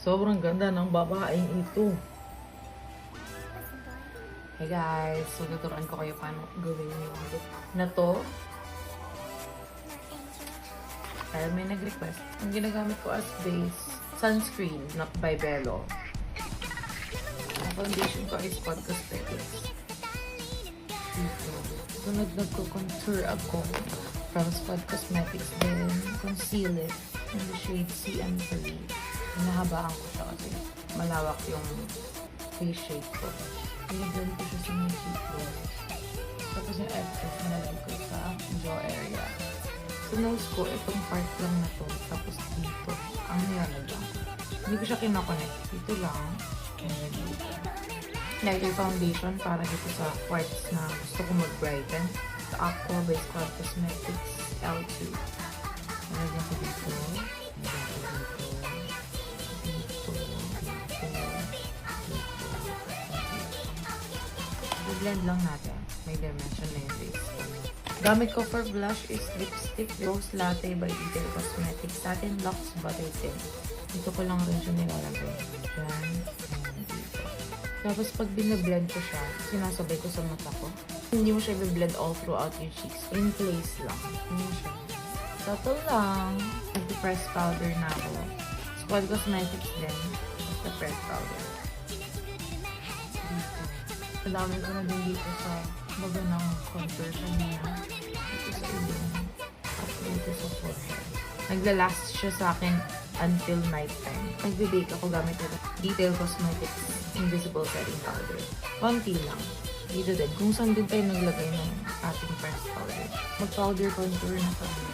Sobrang ganda ng babaeng ito. Hey guys, so tuturuan ko kayo paano gawin yung look na to. Kaya may nag-request. Ang ginagamit ko as base, sunscreen, not by Bello. Ang foundation ko is Spot Cosmetics. Dito. So nagko-contour ako from Spot Cosmetics. Then, conceal it in the shade CM3. Hinahabaan ko siya kasi malawak yung face shape ko. Nilagyan ko siya sa mga cheekbone. Tapos yung excess nilagyan ko sa jaw area. Sa nose ko, itong part lang na to. Tapos dito, ang nilalagyan. Hindi ko siya kinoconnect. Dito lang. And then dito. Lighter foundation para dito sa parts na gusto ko mag-brighten. Sa Aqua by Squad Cosmetics L2. Nilagyan ko dito. Blend lang natin. May dimension na yung face. Gamit ko for blush is lipstick Rose Latte by Detail Cosmetics Satin Luxe Butter Tint. Dito ko lang rin siya nilalagay. Yan. And dito. Tapos pag binablend ko siya, sinasabay ko sa mata ko. Hindi mo siya i-blend all throughout your cheeks. In place lang. Hindi siya. Subtle lang. Nag-press powder na ako. Squad Cosmetics din. Basta press powder. Madami ko na din dito sa baga ng contour kanina. Dito sa ilong. At dito sa forehead. Naglalast siya sa akin until nighttime. Nagbe-bake ako gamit ito. Detail Cosmetics Invisible Setting Powder. Konti lang. Dito din. Kung saan din tayo naglagay ng ating pressed powder. Mag-powder contour na kami.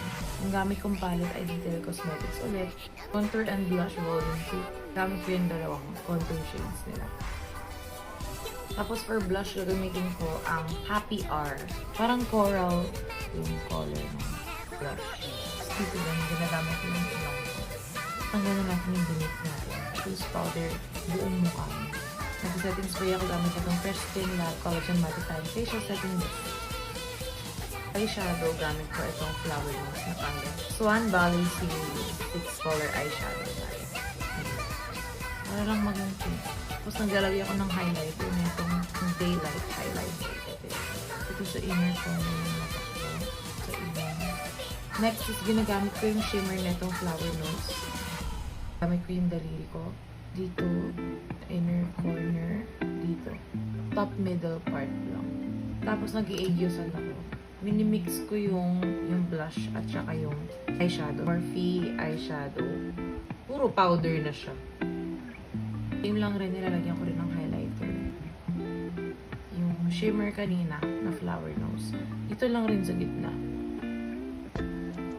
Ang gamit kong palette ay Detail Cosmetics ulit. Contour and Blush Volume 2. Gamit ko yung dalawang contour shades nila. Tapos for blush, gagamitin ko ang Happy Hour. Parang coral yung color ng blush. Dito din, ginagamit ko yung ilong ko. Tanggalin natin yung beneath natin. Loose powder, buong mukha. Nag-setting spray ako gamit itong Fresh Skin Lab Collagen Mattifying Facial Setting Mist. Eyeshadow, gamit ko itong Flower Nose na panggal. Swan Valley Series 6 Color Eyeshadow. Para lang maging pink. Tapos naglalagay ako ng highlighter na itong Daylight Highlighter. Ito sa inner corner ng mata ko. Sa ilong. Next is ginagamit ko yung shimmer na itong Flower Nose. Gamit ko yung daliri ko. Dito, inner corner, dito. Top middle part lang. Tapos nag-i-aegyosan ako. Minimix ko yung blush at saka yung eyeshadow. Morphe eyeshadow. Puro powder na siya. Yung lang rin, nilalagyan ko rin ng highlighter. Yung shimmer kanina na Flower Nose. Ito lang rin sa gitna.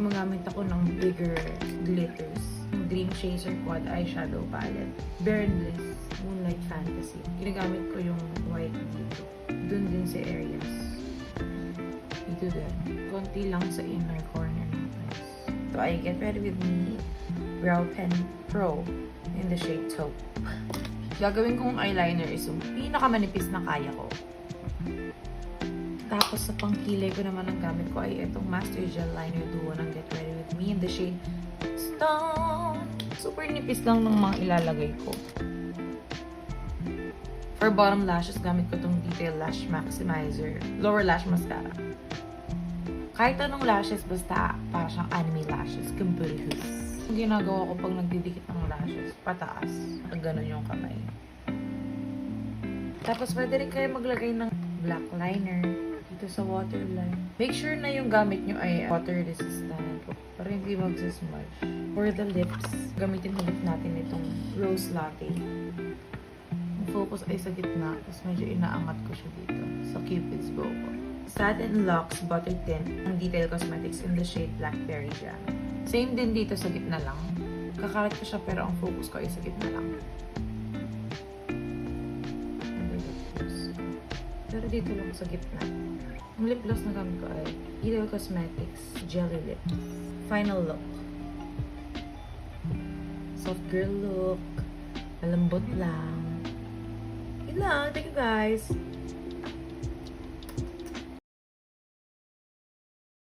Magamit ako ng bigger glitters. Yung Dream Chaser Quad Eyeshadow Palette. Bare Bliss Moonlight Fantasy. Ginagamit ko yung white dito. Dun din sa areas. Dito din. Konti lang sa inner corner ng face. So I get ready with me Brow Pen Pro in the shade Taupe. Gagawin kong eyeliner is yung pinakamanipis na kaya ko. Tapos sa pangkilay ko naman ang gamit ko ay itong Master Gel Liner Duo ng Get Ready With Me in the shade Stone. Super nipis lang ng mga ilalagay ko. For bottom lashes, gamit ko itong Detail Lash Maximizer Lower Lash Mascara. Kahit anong lashes, basta para siyang anime lashes. Kumpulhus. Yung ginagawa ko pag nagdidikit ng lashes, pataas. Ganon yung kamay. Tapos pwede rin kayo maglagay ng black liner dito sa waterline. Make sure na yung gamit nyo ay water resistant para hindi magsasmudge. For the lips, gamitin ulit natin itong Rose Latte. Ang focus ay sa gitna, tapos medyo inaangat ko siya dito sa Cupid's bow ko. Satin Luxe Butter Tint ng Detail Cosmetics in the shade Blackberry Jam. Same din dito sa gitna lang. Kakarat ko siya pero ang focus ko ay sa gitna lang. Pero dito lang sa gitna. Ang lip gloss na gamit ko ay Detail Cosmetics Jelly Lips. Final look. Soft girl look. Malambot lang. Yun lang. Thank you guys.